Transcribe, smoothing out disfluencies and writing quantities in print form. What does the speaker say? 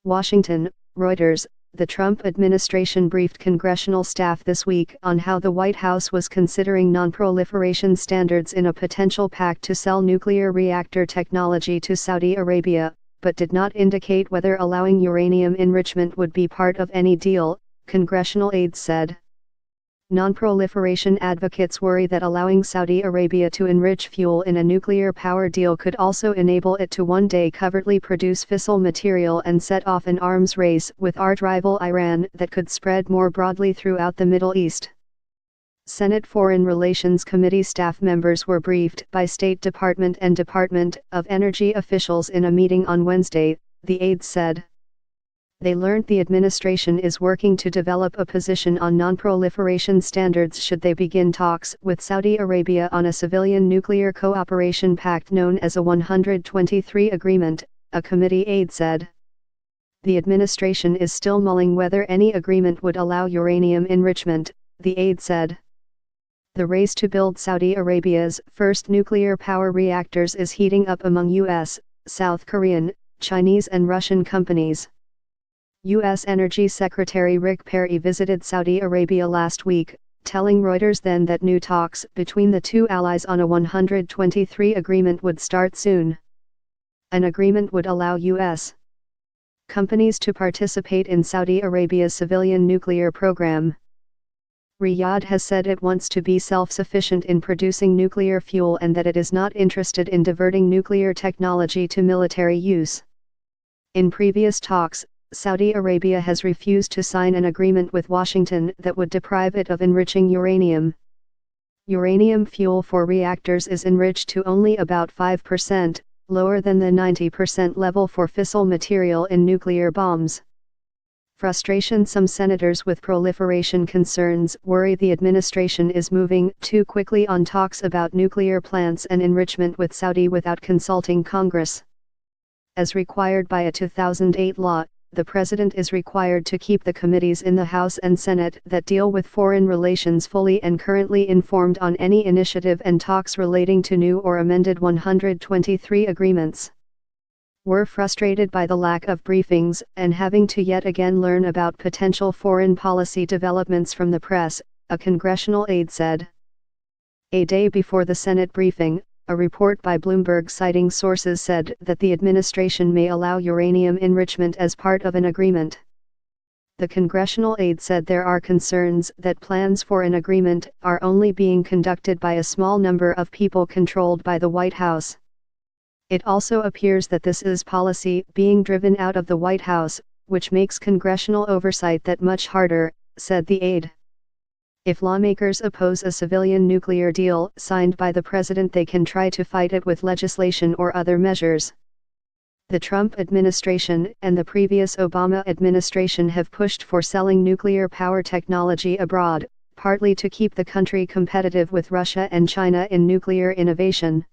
Washington, Reuters. The Trump administration briefed congressional staff this week on how the White House was considering non-proliferation standards in a potential pact to sell nuclear reactor technology to Saudi Arabia, but did not indicate whether allowing uranium enrichment would be part of any deal, congressional aides said. Non-proliferation advocates worry that allowing Saudi Arabia to enrich fuel in a nuclear power deal could also enable it to one day covertly produce fissile material and set off an arms race with arch rival Iran that could spread more broadly throughout the Middle East. Senate Foreign Relations Committee staff members were briefed by State Department and Department of Energy officials in a meeting on Wednesday, the aides said. They learned the administration is working to develop a position on non-proliferation standards should they begin talks with Saudi Arabia on a civilian nuclear cooperation pact known as a 123 agreement, a committee aide said. The administration is still mulling whether any agreement would allow uranium enrichment, the aide said. The race to build Saudi Arabia's first nuclear power reactors is heating up among U.S., South Korean, Chinese and Russian companies. U.S. Energy Secretary Rick Perry visited Saudi Arabia last week, telling Reuters then that new talks between the two allies on a 123 agreement would start soon. An agreement would allow U.S. companies to participate in Saudi Arabia's civilian nuclear program. Riyadh has said it wants to be self-sufficient in producing nuclear fuel and that it is not interested in diverting nuclear technology to military use. In previous talks, Saudi Arabia has refused to sign an agreement with Washington that would deprive it of enriching uranium. Uranium fuel for reactors is enriched to only about 5%, lower than the 90% level for fissile material in nuclear bombs. Frustration. Some senators with proliferation concerns worry the administration is moving too quickly on talks about nuclear plants and enrichment with Saudi without consulting Congress. As required by a 2008 law, the President is required to keep the committees in the House and Senate that deal with foreign relations fully and currently informed on any initiative and talks relating to new or amended 123 agreements. We're frustrated by the lack of briefings and having to yet again learn about potential foreign policy developments from the press, a congressional aide said. A day before the Senate briefing, a report by Bloomberg citing sources said that the administration may allow uranium enrichment as part of an agreement. The congressional aide said there are concerns that plans for an agreement are only being conducted by a small number of people controlled by the White House. It also appears that this is policy being driven out of the White House, which makes congressional oversight that much harder, said the aide. If lawmakers oppose a civilian nuclear deal signed by the president, they can try to fight it with legislation or other measures. The Trump administration and the previous Obama administration have pushed for selling nuclear power technology abroad, partly to keep the country competitive with Russia and China in nuclear innovation.